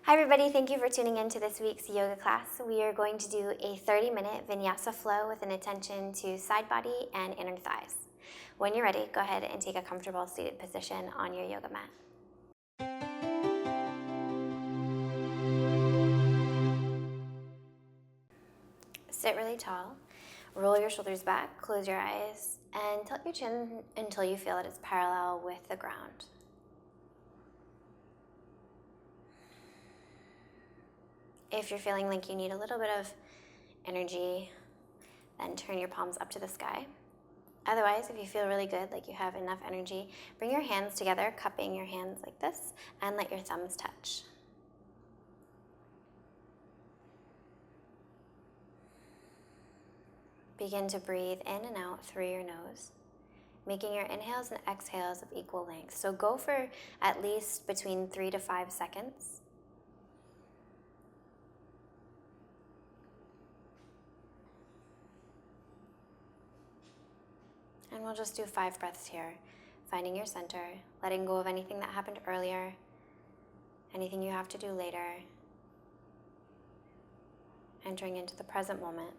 Hi everybody, thank you for tuning in to this week's yoga class. We are going to do a 30-minute Vinyasa flow with an attention to side body and inner thighs. When you're ready, go ahead and take a comfortable seated position on your yoga mat. Sit really tall, roll your shoulders back, close your eyes, and tilt your chin until you feel that it's parallel with the ground. If you're feeling like you need a little bit of energy, then turn your palms up to the sky. Otherwise, if you feel really good, like you have enough energy, bring your hands together, cupping your hands like this, and let your thumbs touch. Begin to breathe in and out through your nose, making your inhales and exhales of equal length. So go for at least between 3 to 5 seconds. And we'll just do 5 breaths here, finding your center, letting go of anything that happened earlier, anything you have to do later, entering into the present moment.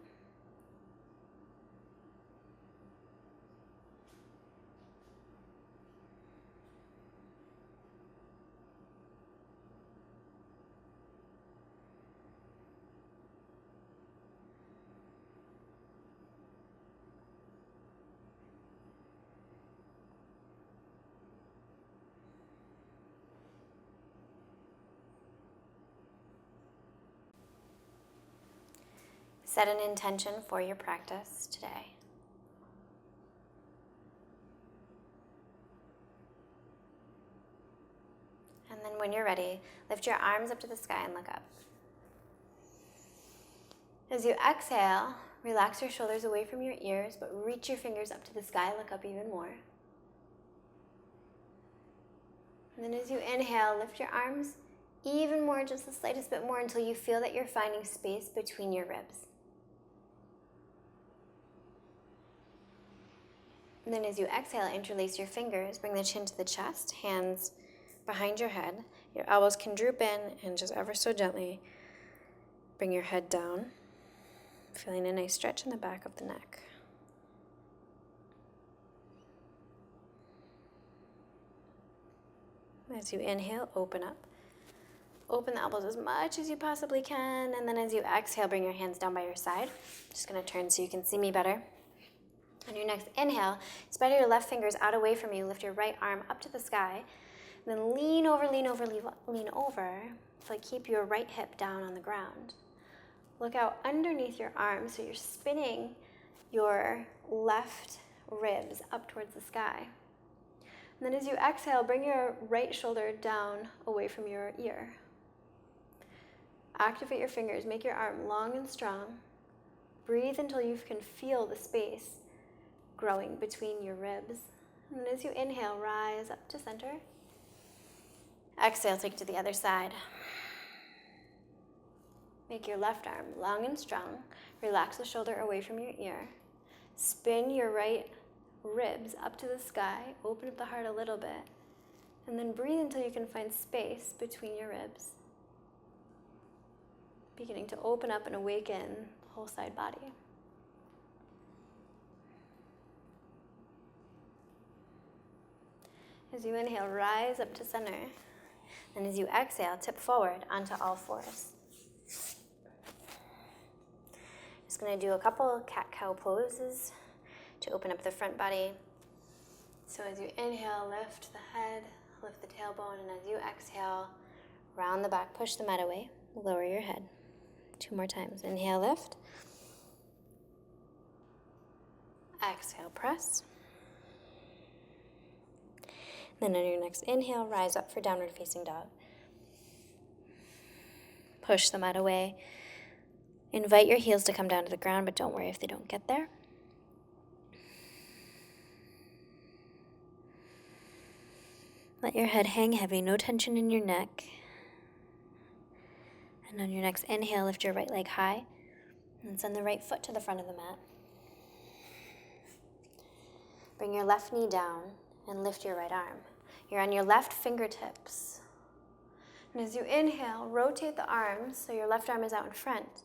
Set an intention for your practice today. And then when you're ready, lift your arms up to the sky and look up. As you exhale, relax your shoulders away from your ears, but reach your fingers up to the sky, look up even more. And then as you inhale, lift your arms even more, just the slightest bit more, until you feel that you're finding space between your ribs. And then as you exhale, interlace your fingers, bring the chin to the chest, hands behind your head. Your elbows can droop in, and just ever so gently bring your head down, feeling a nice stretch in the back of the neck. As you inhale, open up. Open the elbows as much as you possibly can, and then as you exhale, bring your hands down by your side. Just going to turn so you can see me better. On your next inhale, spread your left fingers out away from you. Lift your right arm up to the sky. And then lean over. So keep your right hip down on the ground. Look out underneath your arm, so you're spinning your left ribs up towards the sky. And then as you exhale, bring your right shoulder down away from your ear. Activate your fingers. Make your arm long and strong. Breathe until you can feel the space growing between your ribs. And as you inhale, rise up to center. Exhale, take it to the other side. Make your left arm long and strong. Relax the shoulder away from your ear. Spin your right ribs up to the sky. Open up the heart a little bit. And then breathe until you can find space between your ribs. Beginning to open up and awaken the whole side body. As you inhale, rise up to center. And as you exhale, tip forward onto all fours. Just going to do a couple cat-cow poses to open up the front body. So as you inhale, lift the head, lift the tailbone, and as you exhale, round the back, push the mat away, lower your head. 2 more times. Inhale, lift. Exhale, press. Then on your next inhale, rise up for downward facing dog. Push the mat away. Invite your heels to come down to the ground, but don't worry if they don't get there. Let your head hang heavy, no tension in your neck. And on your next inhale, lift your right leg high and send the right foot to the front of the mat. Bring your left knee down and lift your right arm. You're on your left fingertips. And as you inhale, rotate the arms so your left arm is out in front.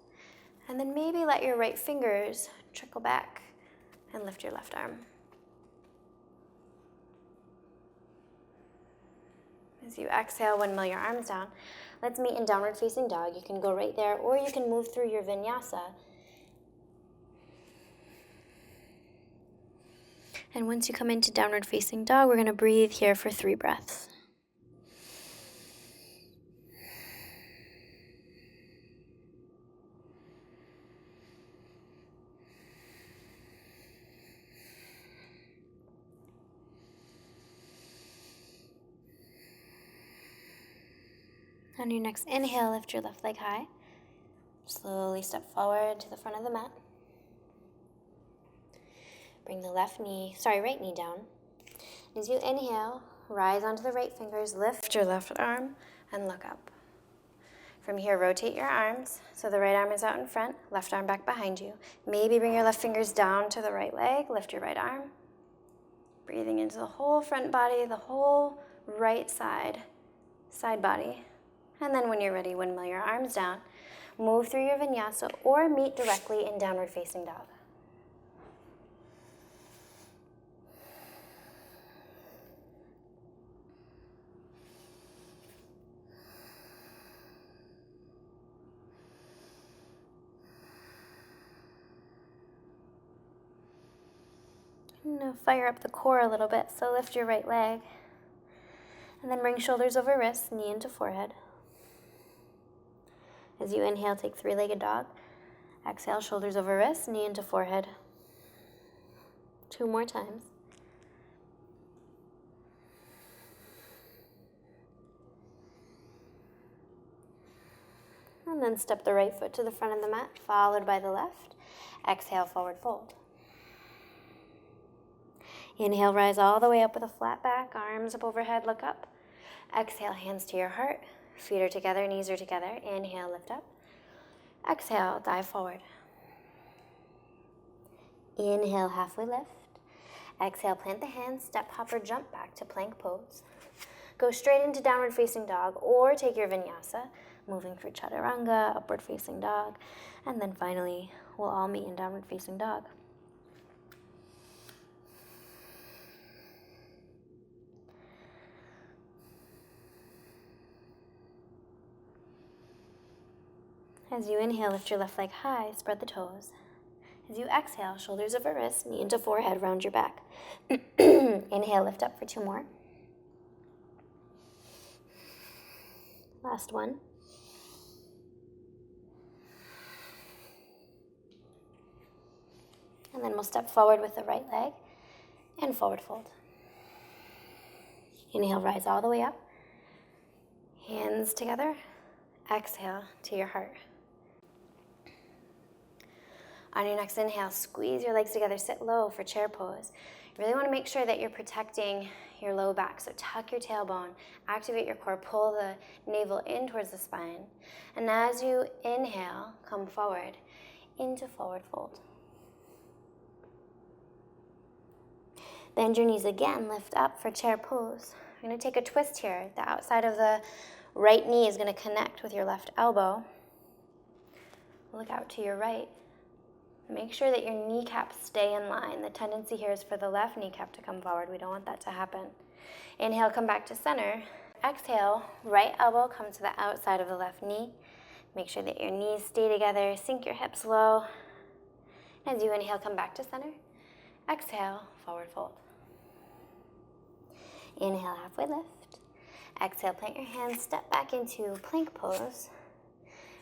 And then maybe let your right fingers trickle back and lift your left arm. As you exhale, windmill your arms down. Let's meet in downward facing dog. You can go right there, or you can move through your vinyasa. And once you come into downward facing dog, we're going to breathe here for 3 breaths. On your next inhale, lift your left leg high. Slowly step forward to the front of the mat. Bring the right knee down. As you inhale, rise onto the right fingers, lift your left arm, and look up. From here, rotate your arms so the right arm is out in front, left arm back behind you. Maybe bring your left fingers down to the right leg, lift your right arm. Breathing into the whole front body, the whole right side body. And then when you're ready, windmill your arms down. Move through your vinyasa or meet directly in downward facing dog. Now fire up the core a little bit, so lift your right leg. And then bring shoulders over wrists, knee into forehead. As you inhale, take 3-legged dog. Exhale, shoulders over wrists, knee into forehead. 2 more times. And then step the right foot to the front of the mat, followed by the left. Exhale, forward fold. Inhale, rise all the way up with a flat back, arms up overhead, look up. Exhale, hands to your heart. Feet are together, knees are together. Inhale, lift up. Exhale, dive forward. Inhale, halfway lift. Exhale, plant the hands, step, hop, or jump back to plank pose. Go straight into downward facing dog or take your vinyasa, moving through chaturanga, upward facing dog, and then finally, we'll all meet in downward facing dog. As you inhale, lift your left leg high, spread the toes. As you exhale, shoulders over wrists, knee into forehead, round your back. Inhale, lift up for 2 more. Last one. And then we'll step forward with the right leg and forward fold. Inhale, rise all the way up. Hands together. Exhale to your heart. On your next inhale, squeeze your legs together, sit low for chair pose. You really want to make sure that you're protecting your low back, so tuck your tailbone, activate your core, pull the navel in towards the spine. And as you inhale, come forward into forward fold. Bend your knees again, lift up for chair pose. We're going to take a twist here. The outside of the right knee is going to connect with your left elbow. Look out to your right. Make sure that your kneecaps stay in line. The tendency here is for the left kneecap to come forward. We don't want that to happen. Inhale, come back to center. Exhale, right elbow come to the outside of the left knee. Make sure that your knees stay together. Sink your hips low. As you inhale, come back to center. Exhale, forward fold. Inhale, halfway lift. Exhale, plant your hands, step back into plank pose.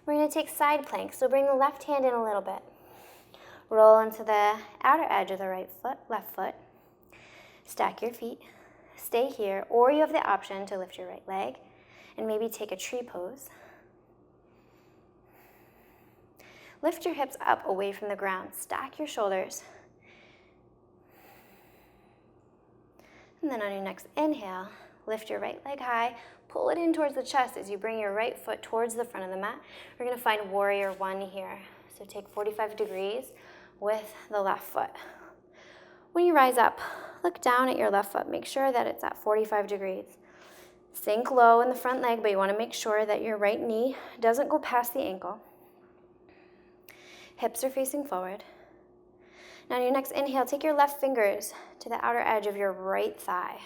We're going to take side plank, so bring the left hand in a little bit. Roll into the outer edge of the left foot. Stack your feet. Stay here, or you have the option to lift your right leg and maybe take a tree pose. Lift your hips up away from the ground. Stack your shoulders. And then on your next inhale, lift your right leg high, pull it in towards the chest as you bring your right foot towards the front of the mat. We're going to find warrior 1 here. So take 45 degrees with the left foot. When you rise up, look down at your left foot. Make sure that it's at 45 degrees. Sink low in the front leg, but you want to make sure that your right knee doesn't go past the ankle. Hips are facing forward. Now on your next inhale, take your left fingers to the outer edge of your right thigh.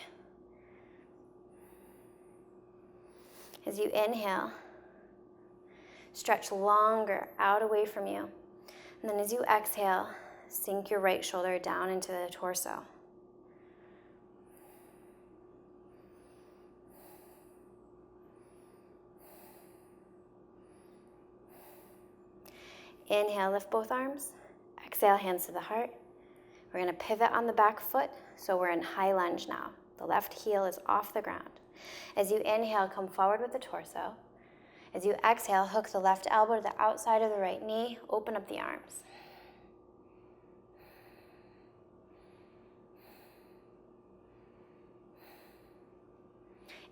As you inhale, stretch longer out away from you. And then as you exhale, sink your right shoulder down into the torso. Inhale, lift both arms. Exhale, hands to the heart. We're going to pivot on the back foot, so we're in high lunge now. The left heel is off the ground. As you inhale, come forward with the torso. As you exhale, hook the left elbow to the outside of the right knee. Open up the arms.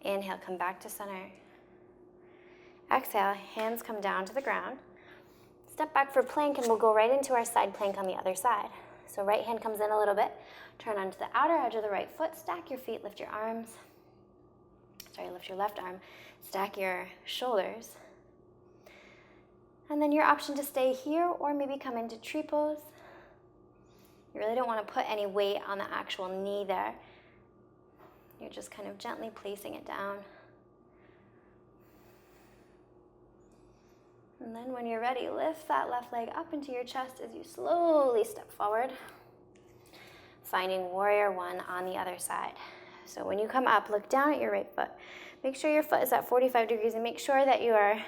Inhale, come back to center. Exhale, hands come down to the ground. Step back for plank, and we'll go right into our side plank on the other side. So right hand comes in a little bit. Turn onto the outer edge of the right foot. Stack your feet, lift your arms. Lift your left arm. Stack your shoulders. And then your option to stay here or maybe come into tree pose. You really don't want to put any weight on the actual knee there. You're just kind of gently placing it down. And then when you're ready, lift that left leg up into your chest as you slowly step forward, finding warrior one on the other side. So when you come up, look down at your right foot. Make sure your foot is at 45 degrees and make sure that you are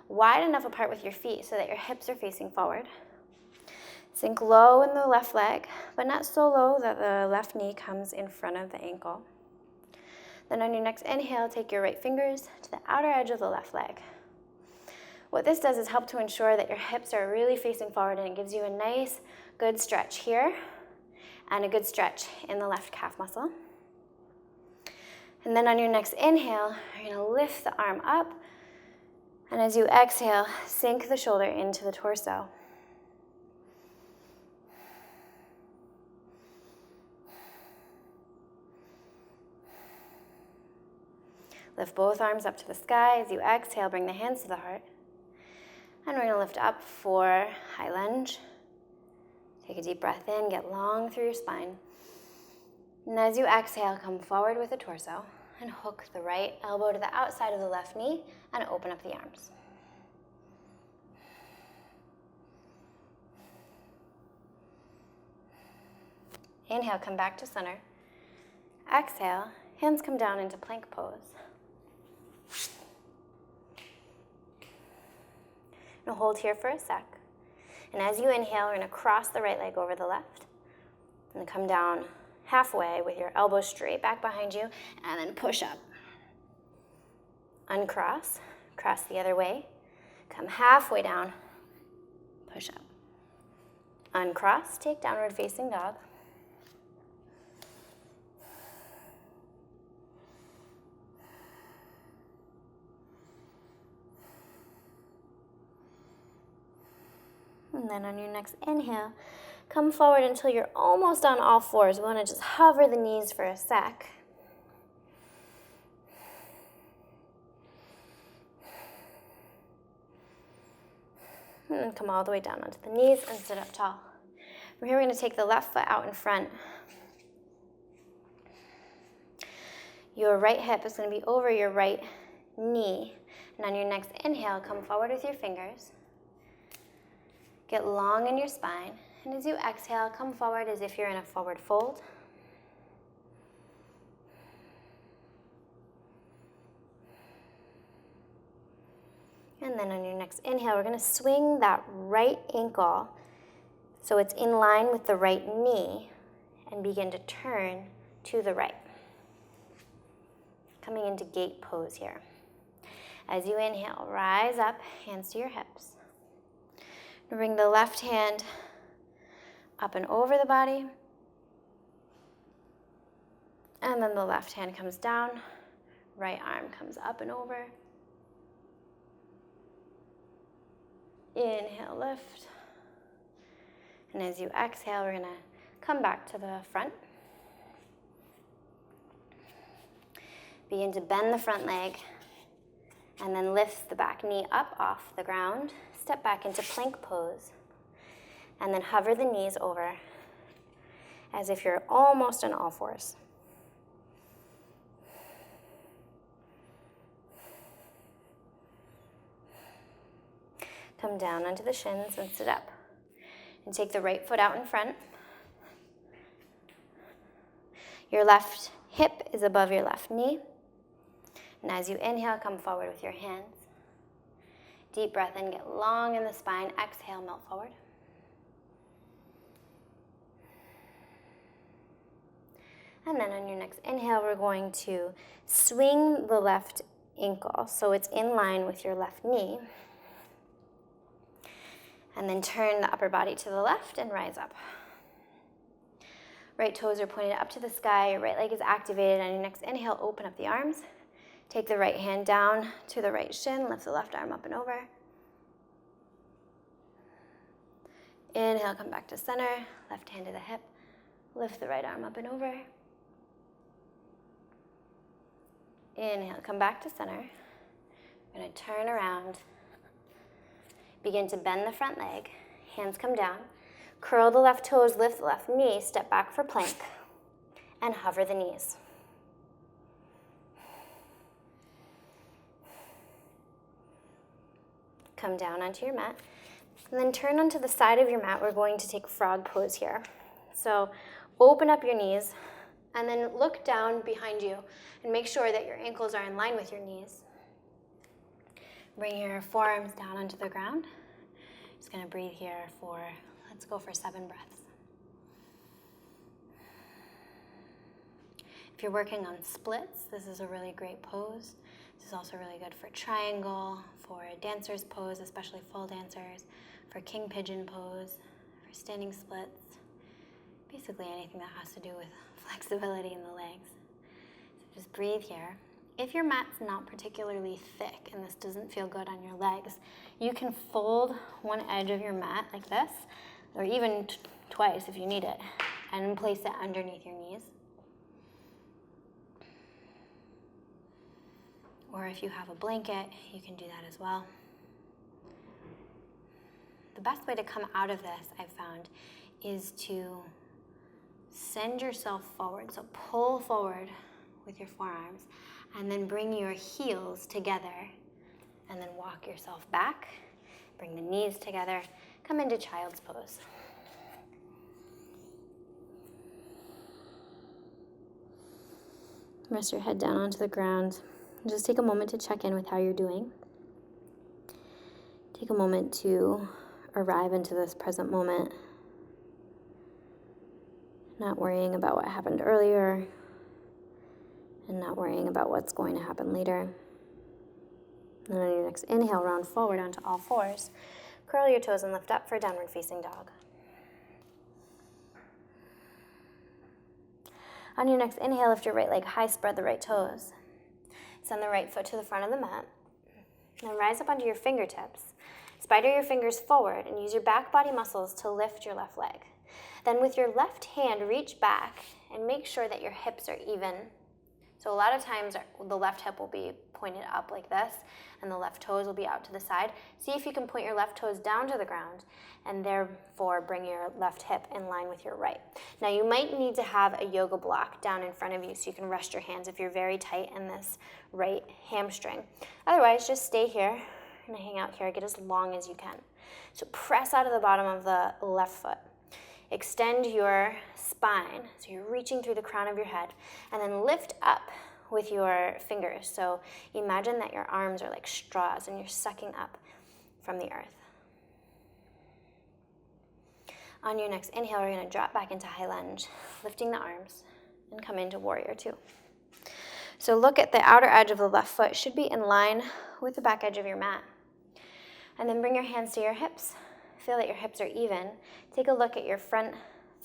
wide enough apart with your feet so that your hips are facing forward. Sink low in the left leg, but not so low that the left knee comes in front of the ankle. Then on your next inhale, take your right fingers to the outer edge of the left leg. What this does is help to ensure that your hips are really facing forward, and it gives you a nice, good stretch here and a good stretch in the left calf muscle. And then on your next inhale, you're going to lift the arm up, and as you exhale, sink the shoulder into the torso. Lift both arms up to the sky. As you exhale, bring the hands to the heart. And we're going to lift up for high lunge. Take a deep breath in, get long through your spine. And as you exhale, come forward with the torso and hook the right elbow to the outside of the left knee and open up the arms. Inhale, come back to center. Exhale, hands come down into plank pose. Now hold here for a sec. And as you inhale, we're going to cross the right leg over the left. And come down halfway with your elbows straight back behind you. And then push up. Uncross. Cross the other way. Come halfway down. Push up. Uncross. Take downward facing dog. And then on your next inhale, come forward until you're almost on all fours. We want to just hover the knees for a sec. And then come all the way down onto the knees and sit up tall. From here, we're going to take the left foot out in front. Your right hip is going to be over your right knee. And on your next inhale, come forward with your fingers. Get long in your spine, and as you exhale, come forward as if you're in a forward fold. And then on your next inhale, we're going to swing that right ankle so it's in line with the right knee and begin to turn to the right. Coming into gate pose here. As you inhale, rise up, hands to your hips. Bring the left hand up and over the body. And then the left hand comes down. Right arm comes up and over. Inhale, lift. And as you exhale, we're going to come back to the front. Begin to bend the front leg, and then lift the back knee up off the ground. Step back into plank pose, and then hover the knees over as if you're almost on all fours. Come down onto the shins and sit up. And take the right foot out in front. Your left hip is above your left knee. And as you inhale, come forward with your hands. Deep breath in, get long in the spine. Exhale, melt forward. And then on your next inhale, we're going to swing the left ankle so it's in line with your left knee. And then turn the upper body to the left and rise up. Right toes are pointed up to the sky. Your right leg is activated. On your next inhale, open up the arms. Take the right hand down to the right shin. Lift the left arm up and over. Inhale, come back to center. Left hand to the hip. Lift the right arm up and over. Inhale, come back to center. We're going to turn around. Begin to bend the front leg. Hands come down. Curl the left toes, lift the left knee, step back for plank, and hover the knees. Come down onto your mat, and then turn onto the side of your mat. We're going to take frog pose here. So open up your knees, and then look down behind you, and make sure that your ankles are in line with your knees. Bring your forearms down onto the ground. Just gonna breathe here for, let's go for 7 breaths. If you're working on splits, this is a really great pose. This is also really good for triangle, for dancer's pose, especially full dancers, for king pigeon pose, for standing splits, basically anything that has to do with flexibility in the legs. So just breathe here. If your mat's not particularly thick and this doesn't feel good on your legs, you can fold one edge of your mat like this, or even twice if you need it, and place it underneath your knees. Or if you have a blanket, you can do that as well. The best way to come out of this, I've found, is to send yourself forward. So pull forward with your forearms, and then bring your heels together, and then walk yourself back. Bring the knees together. Come into child's pose. Rest your head down onto the ground. And just take a moment to check in with how you're doing. Take a moment to arrive into this present moment, not worrying about what happened earlier, and not worrying about what's going to happen later. And on your next inhale, round forward onto all fours. Curl your toes and lift up for downward facing dog. On your next inhale, lift your right leg high, spread the right toes. Send the right foot to the front of the mat. Then rise up onto your fingertips. Spider your fingers forward and use your back body muscles to lift your left leg. Then with your left hand, reach back and make sure that your hips are even. So a lot of times the left hip will be pointed up like this, and the left toes will be out to the side. See if you can point your left toes down to the ground, and therefore bring your left hip in line with your right. Now you might need to have a yoga block down in front of you so you can rest your hands if you're very tight in this right hamstring. Otherwise, just stay here and hang out here, get as long as you can. So press out of the bottom of the left foot. Extend your spine, so you're reaching through the crown of your head, and then lift up with your fingers. So imagine that your arms are like straws and you're sucking up from the earth. On your next inhale, we're gonna drop back into high lunge, lifting the arms, and come into warrior two. So look at the outer edge of the left foot, should be in line with the back edge of your mat. And then bring your hands to your hips. Feel that your hips are even. Take a look at your front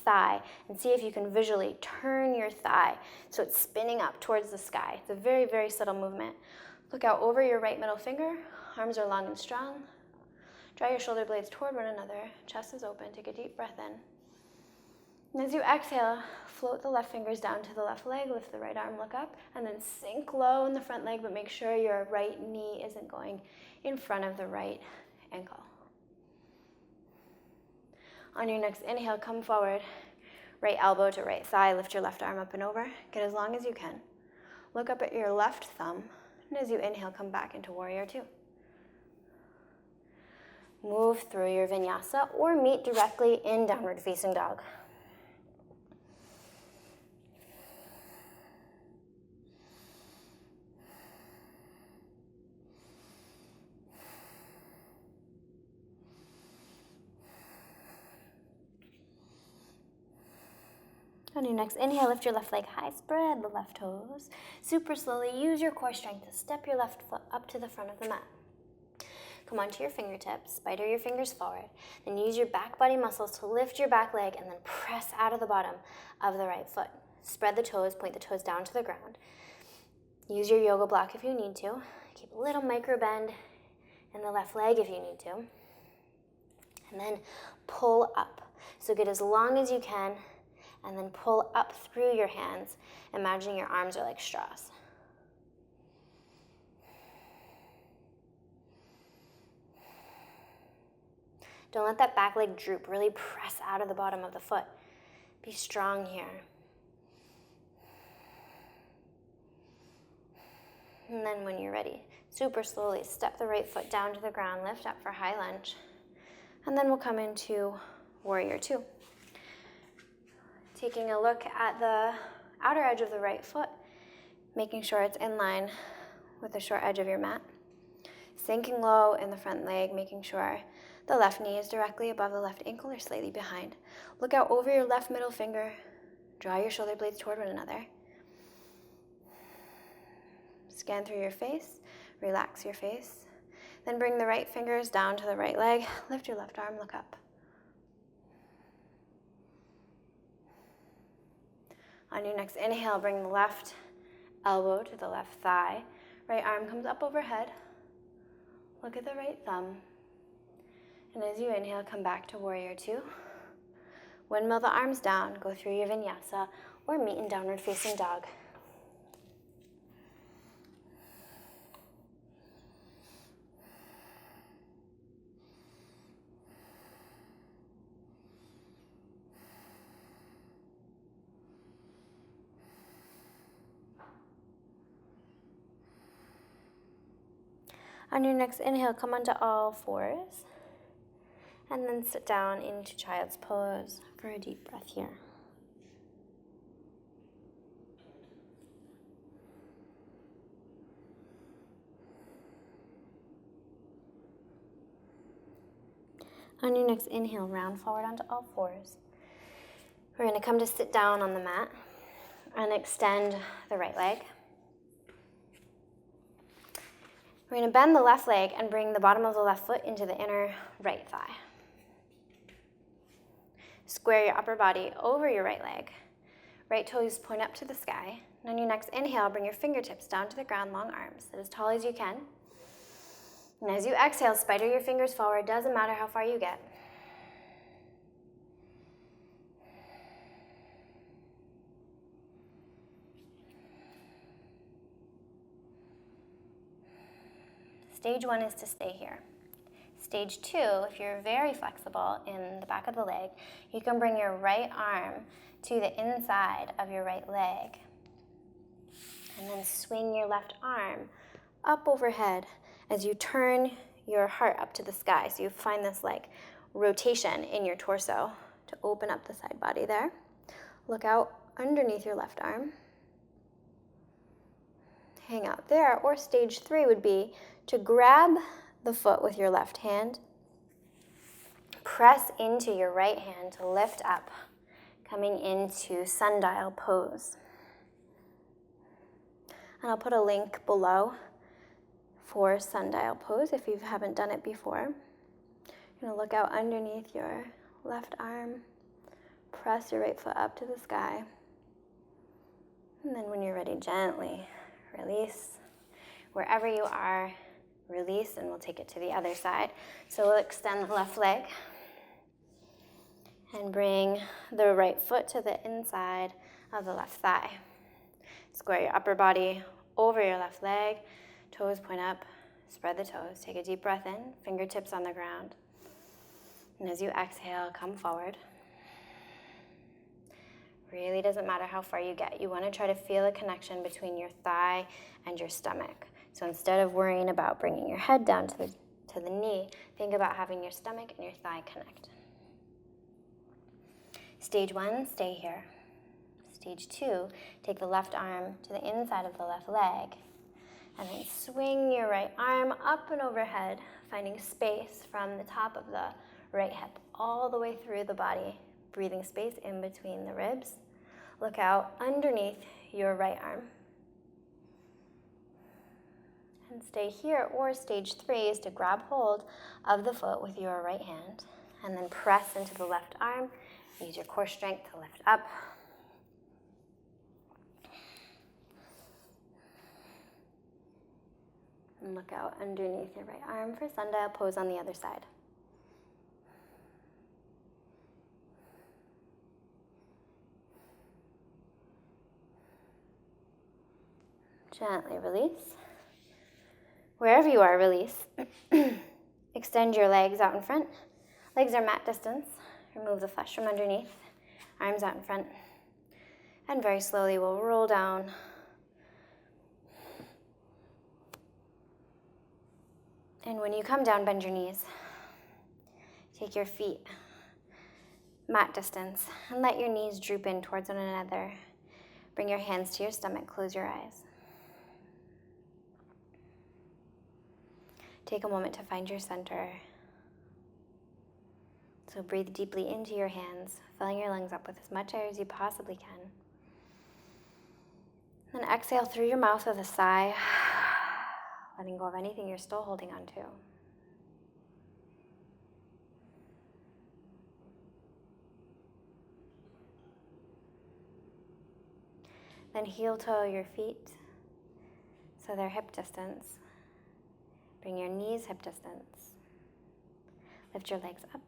thigh and see if you can visually turn your thigh so it's spinning up towards the sky. It's a very, very subtle movement. Look out over your right middle finger. Arms are long and strong. Draw your shoulder blades toward one another. Chest is open. Take a deep breath in. And as you exhale, float the left fingers down to the left leg, lift the right arm, look up, and then sink low in the front leg, but make sure your right knee isn't going in front of the right ankle. On your next inhale, come forward, right elbow to right thigh, lift your left arm up and over, get as long as you can. Look up at your left thumb, and as you inhale, come back into Warrior Two. Move through your Vinyasa or meet directly in Downward Facing Dog. On your next inhale, lift your left leg high, spread the left toes. Super slowly, use your core strength to step your left foot up to the front of the mat. Come onto your fingertips, spider your fingers forward, then use your back body muscles to lift your back leg and then press out of the bottom of the right foot. Spread the toes, point the toes down to the ground. Use your yoga block if you need to. Keep a little micro bend in the left leg if you need to. And then pull up. So get as long as you can, and then pull up through your hands, imagining your arms are like straws. Don't let that back leg droop. Really press out of the bottom of the foot. Be strong here. And then when you're ready, super slowly step the right foot down to the ground, lift up for high lunge. And then we'll come into Warrior Two. Taking a look at the outer edge of the right foot, making sure it's in line with the short edge of your mat. Sinking low in the front leg, making sure the left knee is directly above the left ankle or slightly behind. Look out over your left middle finger. Draw your shoulder blades toward one another. Scan through your face, relax your face. Then bring the right fingers down to the right leg. Lift your left arm, look up. On your next inhale, bring the left elbow to the left thigh. Right arm comes up overhead. Look at the right thumb. And as you inhale, come back to Warrior Two. Windmill the arms down, go through your Vinyasa, or meet in Downward Facing Dog. On your next inhale, come onto all fours, and then sit down into Child's Pose for a deep breath here. On your next inhale, round forward onto all fours. We're going to come to sit down on the mat and extend the right leg. We're going to bend the left leg and bring the bottom of the left foot into the inner right thigh. Square your upper body over your right leg. Right toes point up to the sky. And on your next inhale, bring your fingertips down to the ground, long arms, sit as tall as you can. And as you exhale, spider your fingers forward. Doesn't matter how far you get. Stage one is to stay here. Stage two, if you're very flexible in the back of the leg, you can bring your right arm to the inside of your right leg. And then swing your left arm up overhead as you turn your heart up to the sky. So you find this like rotation in your torso to open up the side body there. Look out underneath your left arm. Hang out there. Or stage three would be to grab the foot with your left hand, press into your right hand to lift up, coming into sundial pose. And I'll put a link below for sundial pose if you haven't done it before. You're going to look out underneath your left arm, press your right foot up to the sky, and then when you're ready, gently release. Wherever you are, release, and we'll take it to the other side. So we'll extend the left leg, And bring the right foot to the inside of the left thigh. Square your upper body over your left leg. Toes point up. Spread the toes. Take a deep breath in. Fingertips on the ground. And as you exhale, come forward. Really doesn't matter how far you get. You want to try to feel a connection between your thigh and your stomach. So instead of worrying about bringing your head down to the knee, think about having your stomach and your thigh connect. Stage 1, stay here. Stage 2, take the left arm to the inside of the left leg. And then swing your right arm up and overhead, finding space from the top of the right hip all the way through the body, breathing space in between the ribs. Look out underneath your right arm. And stay here, or stage 3 is to grab hold of the foot with your right hand and then press into the left arm. Use your core strength to lift up. And look out underneath your right arm for sundial pose on the other side. Gently release. Wherever you are, release. Extend your legs out in front. Legs are mat distance. Remove the flesh from underneath. Arms out in front. And very slowly we'll roll down. And when you come down, bend your knees. Take your feet mat distance and let your knees droop in towards one another. Bring your hands to your stomach, close your eyes. Take a moment to find your center. So breathe deeply into your hands, filling your lungs up with as much air as you possibly can. Then exhale through your mouth with a sigh, letting go of anything you're still holding on to. Then heel toe your feet so they're hip distance. Bring your knees hip distance. Lift your legs up.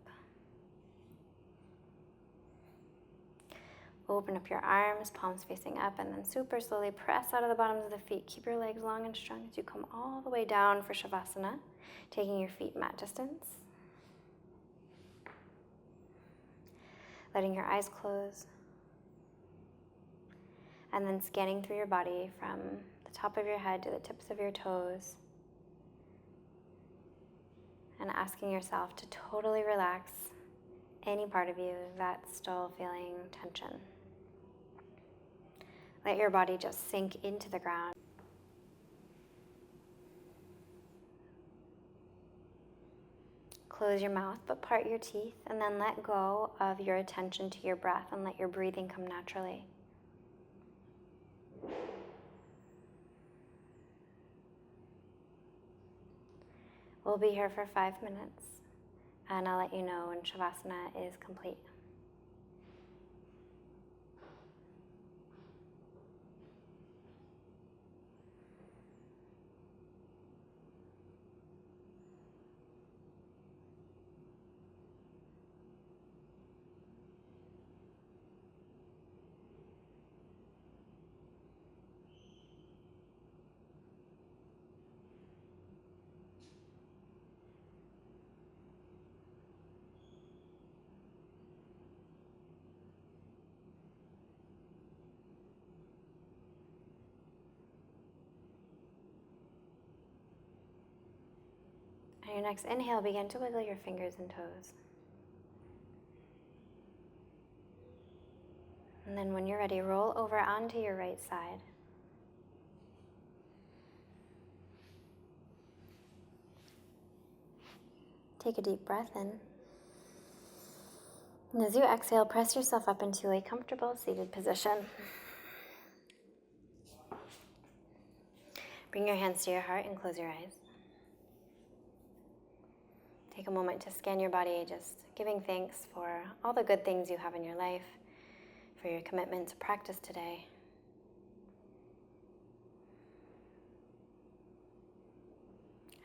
Open up your arms, palms facing up, and then super slowly press out of the bottoms of the feet. Keep your legs long and strong as you come all the way down for Shavasana, taking your feet mat distance. Letting your eyes close. And then scanning through your body from the top of your head to the tips of your toes. And asking yourself to totally relax any part of you that's still feeling tension. Let your body just sink into the ground. Close your mouth, but part your teeth, and then let go of your attention to your breath and let your breathing come naturally. We'll be here for 5 minutes, and I'll let you know when Shavasana is complete. On your next inhale, begin to wiggle your fingers and toes. And then when you're ready, roll over onto your right side. Take a deep breath in. And as you exhale, press yourself up into a comfortable seated position. Bring your hands to your heart and close your eyes. Take a moment to scan your body, just giving thanks for all the good things you have in your life, for your commitment to practice today.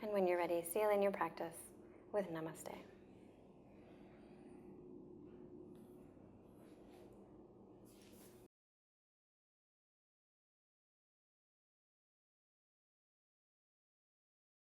And when you're ready, seal in your practice with Namaste.